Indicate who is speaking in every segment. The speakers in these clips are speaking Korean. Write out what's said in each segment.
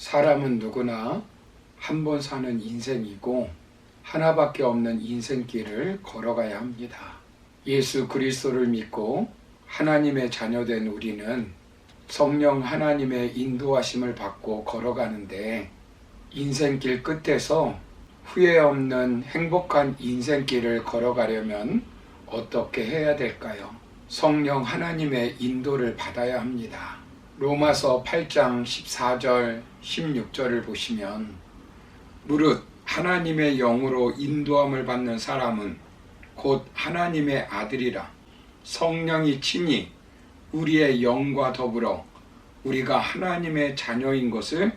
Speaker 1: 사람은 누구나 한 번 사는 인생이고 하나밖에 없는 인생길을 걸어가야 합니다. 예수 그리스도를 믿고 하나님의 자녀된 우리는 성령 하나님의 인도하심을 받고 걸어가는데 인생길 끝에서 후회 없는 행복한 인생길을 걸어가려면 어떻게 해야 될까요? 성령 하나님의 인도를 받아야 합니다. 로마서 8장 14절 16절을 보시면 무릇 하나님의 영으로 인도함을 받는 사람은 곧 하나님의 아들이라 성령이 친히 우리의 영과 더불어 우리가 하나님의 자녀인 것을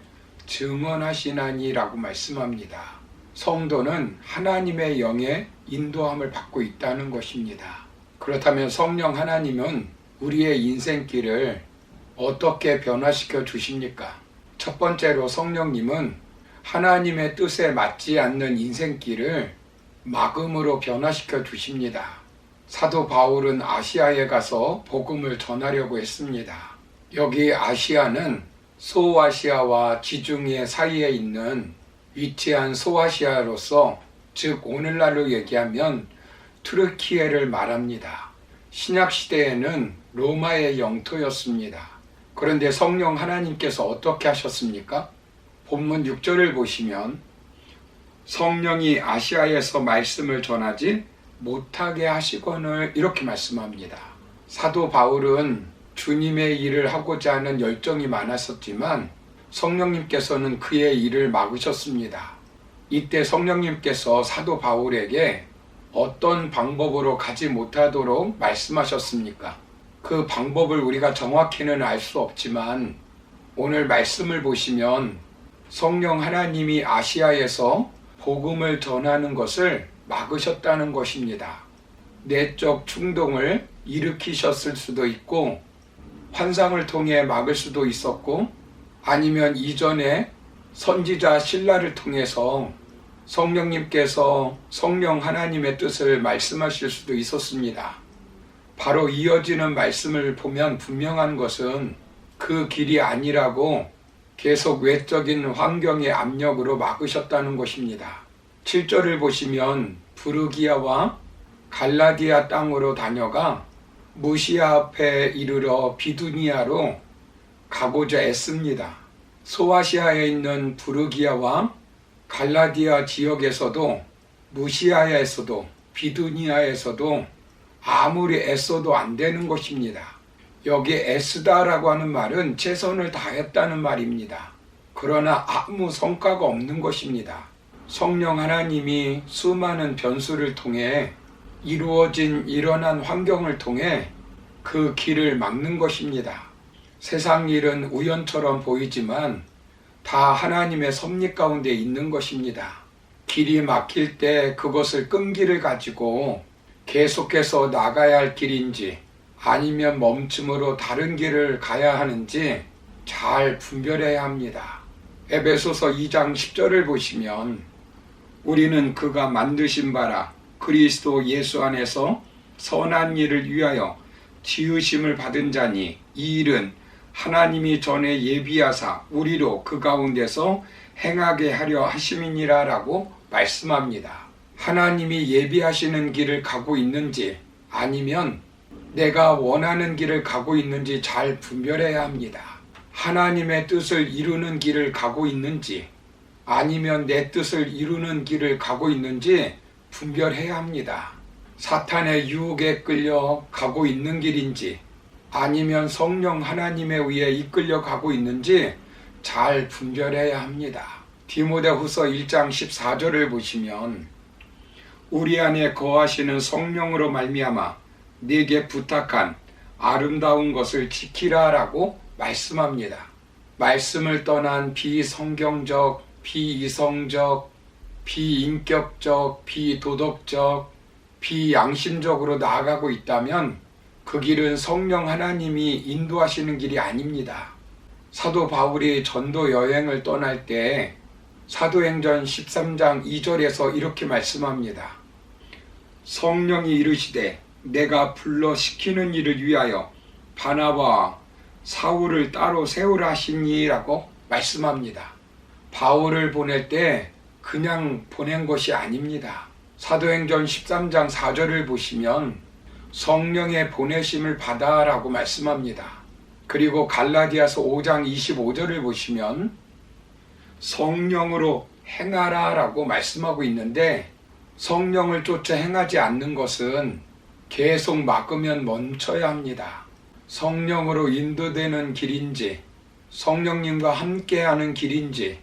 Speaker 1: 증언하시나니라고 말씀합니다. 성도는 하나님의 영의 인도함을 받고 있다는 것입니다. 그렇다면 성령 하나님은 우리의 인생길을 어떻게 변화시켜 주십니까? 첫 번째로 성령님은 하나님의 뜻에 맞지 않는 인생길을 막음으로 변화시켜 주십니다. 사도 바울은 아시아에 가서 복음을 전하려고 했습니다. 여기 아시아는 소아시아와 지중해 사이에 있는 위치한 소아시아로서, 즉 오늘날로 얘기하면 트르키예를 말합니다. 신약시대에는 로마의 영토였습니다. 그런데 성령 하나님께서 어떻게 하셨습니까? 본문 6절을 보시면 성령이 아시아에서 말씀을 전하지 못하게 하시거늘 이렇게 말씀합니다. 사도 바울은 주님의 일을 하고자 하는 열정이 많았었지만 성령님께서는 그의 일을 막으셨습니다. 이때 성령님께서 사도 바울에게 어떤 방법으로 가지 못하도록 말씀하셨습니까? 그 방법을 우리가 정확히는 알 수 없지만 오늘 말씀을 보시면 성령 하나님이 아시아에서 복음을 전하는 것을 막으셨다는 것입니다. 내적 충동을 일으키셨을 수도 있고 환상을 통해 막을 수도 있었고 아니면 이전에 선지자 실라를 통해서 성령님께서 성령 하나님의 뜻을 말씀하실 수도 있었습니다. 바로 이어지는 말씀을 보면 분명한 것은 그 길이 아니라고 계속 외적인 환경의 압력으로 막으셨다는 것입니다. 7절을 보시면 부르기아와 갈라디아 땅으로 다녀가 무시아 앞에 이르러 비두니아로 가고자 애씁니다. 소아시아에 있는 부르기아와 갈라디아 지역에서도 무시아에서도 비두니아에서도 아무리 애써도 안 되는 것입니다. 여기 애쓰다라고 하는 말은 최선을 다했다는 말입니다. 그러나 아무 성과가 없는 것입니다. 성령 하나님이 수많은 변수를 통해 이루어진 일어난 환경을 통해 그 길을 막는 것입니다. 세상 일은 우연처럼 보이지만 다 하나님의 섭리 가운데 있는 것입니다. 길이 막힐 때 그것을 끈기를 가지고 계속해서 나가야 할 길인지 아니면 멈춤으로 다른 길을 가야 하는지 잘 분별해야 합니다. 에베소서 2장 10절을 보시면 우리는 그가 만드신 바라 그리스도 예수 안에서 선한 일을 위하여 지으심을 받은 자니 이 일은 하나님이 전에 예비하사 우리로 그 가운데서 행하게 하려 하심이니라 라고 말씀합니다. 하나님이 예비하시는 길을 가고 있는지 아니면 내가 원하는 길을 가고 있는지 잘 분별해야 합니다. 하나님의 뜻을 이루는 길을 가고 있는지 아니면 내 뜻을 이루는 길을 가고 있는지 분별해야 합니다. 사탄의 유혹에 끌려 가고 있는 길인지 아니면 성령 하나님에 의해 이끌려 가고 있는지 잘 분별해야 합니다. 디모데후서 1장 14절을 보시면 우리 안에 거하시는 성령으로 말미암아 네게 부탁한 아름다운 것을 지키라 라고 말씀합니다. 말씀을 떠난 비성경적, 비이성적, 비인격적, 비도덕적, 비양심적으로 나아가고 있다면 그 길은 성령 하나님이 인도하시는 길이 아닙니다. 사도 바울이 전도 여행을 떠날 때 사도행전 13장 2절에서 이렇게 말씀합니다. 성령이 이르시되 내가 불러 시키는 일을 위하여 바나바와 사울을 따로 세우라 하시니라고 말씀합니다. 바울을 보낼 때 그냥 보낸 것이 아닙니다. 사도행전 13장 4절을 보시면 성령의 보내심을 받아라고 말씀합니다. 그리고 갈라디아서 5장 25절을 보시면 성령으로 행하라라고 말씀하고 있는데, 성령을 쫓아 행하지 않는 것은 계속 막으면 멈춰야 합니다. 성령으로 인도되는 길인지, 성령님과 함께하는 길인지,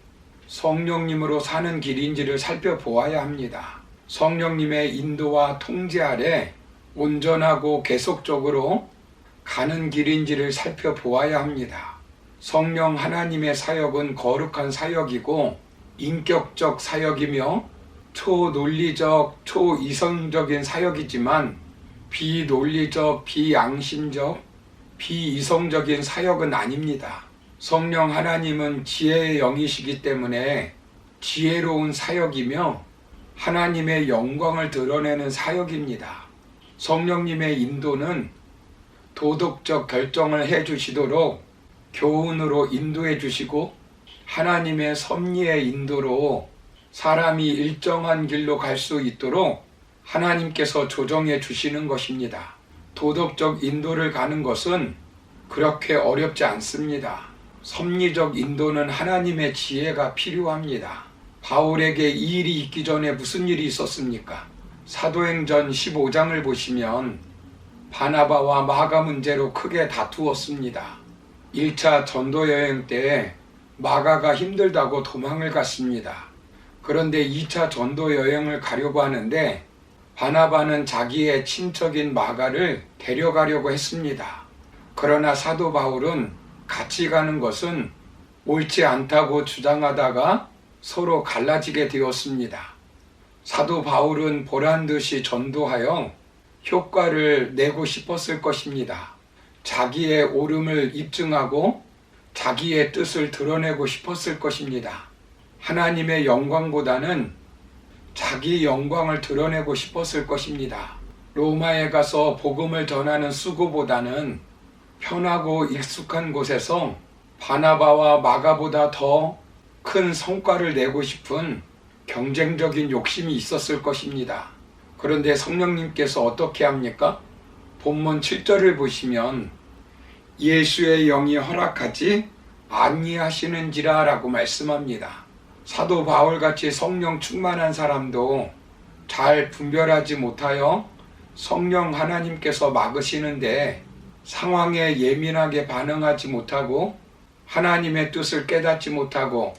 Speaker 1: 성령님으로 사는 길인지를 살펴보아야 합니다. 성령님의 인도와 통제 아래 온전하고 계속적으로 가는 길인지를 살펴보아야 합니다. 성령 하나님의 사역은 거룩한 사역이고 인격적 사역이며 초논리적, 초이성적인 사역이지만 비논리적, 비양심적, 비이성적인 사역은 아닙니다. 성령 하나님은 지혜의 영이시기 때문에 지혜로운 사역이며 하나님의 영광을 드러내는 사역입니다. 성령님의 인도는 도덕적 결정을 해주시도록 교훈으로 인도해 주시고, 하나님의 섭리의 인도로 사람이 일정한 길로 갈 수 있도록 하나님께서 조정해 주시는 것입니다. 도덕적 인도를 가는 것은 그렇게 어렵지 않습니다. 섭리적 인도는 하나님의 지혜가 필요합니다. 바울에게 이 일이 있기 전에 무슨 일이 있었습니까? 사도행전 15장을 보시면 바나바와 마가 문제로 크게 다투었습니다. 1차 전도 여행 때 마가가 힘들다고 도망을 갔습니다. 그런데 2차 전도 여행을 가려고 하는데 바나바는 자기의 친척인 마가를 데려가려고 했습니다. 그러나 사도 바울은 같이 가는 것은 옳지 않다고 주장하다가 서로 갈라지게 되었습니다. 사도 바울은 보란듯이 전도하여 효과를 내고 싶었을 것입니다. 자기의 옳음을 입증하고 자기의 뜻을 드러내고 싶었을 것입니다. 하나님의 영광보다는 자기 영광을 드러내고 싶었을 것입니다. 로마에 가서 복음을 전하는 수고보다는 편하고 익숙한 곳에서 바나바와 마가보다 더 큰 성과를 내고 싶은 경쟁적인 욕심이 있었을 것입니다. 그런데 성령님께서 어떻게 합니까? 본문 7절을 보시면 예수의 영이 허락하지 아니하시는지라 라고 말씀합니다. 사도 바울같이 성령 충만한 사람도 잘 분별하지 못하여 성령 하나님께서 막으시는데 상황에 예민하게 반응하지 못하고 하나님의 뜻을 깨닫지 못하고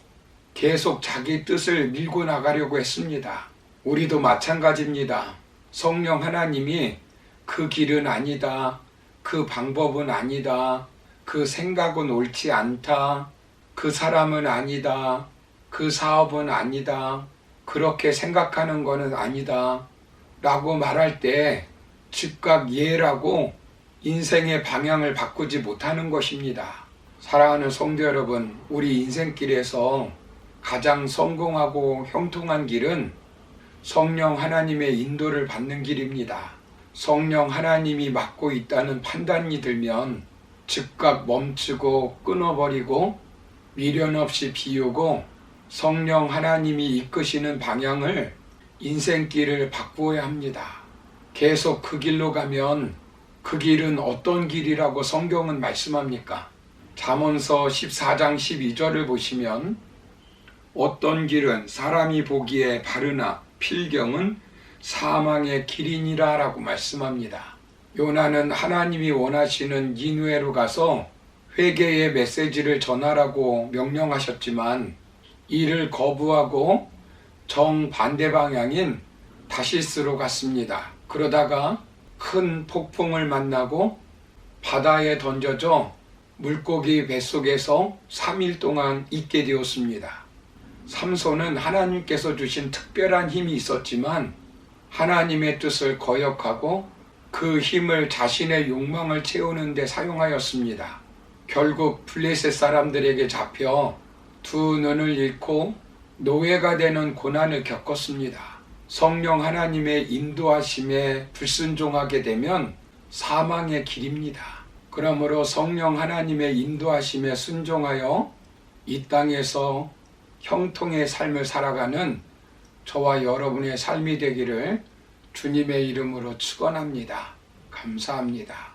Speaker 1: 계속 자기 뜻을 밀고 나가려고 했습니다. 우리도 마찬가지입니다. 성령 하나님이 그 길은 아니다, 그 방법은 아니다, 그 생각은 옳지 않다, 그 사람은 아니다, 그 사업은 아니다, 그렇게 생각하는 것은 아니다 라고 말할 때 즉각 예라고 인생의 방향을 바꾸지 못하는 것입니다. 사랑하는 성도 여러분, 우리 인생길에서 가장 성공하고 형통한 길은 성령 하나님의 인도를 받는 길입니다. 성령 하나님이 맡고 있다는 판단이 들면 즉각 멈추고 끊어버리고 미련 없이 비우고 성령 하나님이 이끄시는 방향을 인생길을 바꾸어야 합니다. 계속 그 길로 가면 그 길은 어떤 길이라고 성경은 말씀합니까? 잠언서 14장 12절을 보시면 어떤 길은 사람이 보기에 바르나 필경은 사망의 길이니라 라고 말씀합니다. 요나는 하나님이 원하시는 니느웨로 가서 회개의 메시지를 전하라고 명령하셨지만 이를 거부하고 정반대 방향인 다시스로 갔습니다. 그러다가 큰 폭풍을 만나고 바다에 던져져 물고기 뱃속에서 3일 동안 있게 되었습니다. 삼손은 하나님께서 주신 특별한 힘이 있었지만 하나님의 뜻을 거역하고 그 힘을 자신의 욕망을 채우는 데 사용하였습니다. 결국 블레셋 사람들에게 잡혀 두 눈을 잃고 노예가 되는 고난을 겪었습니다. 성령 하나님의 인도하심에 불순종하게 되면 사망의 길입니다. 그러므로 성령 하나님의 인도하심에 순종하여 이 땅에서 형통의 삶을 살아가는 저와 여러분의 삶이 되기를 주님의 이름으로 축원합니다. 감사합니다.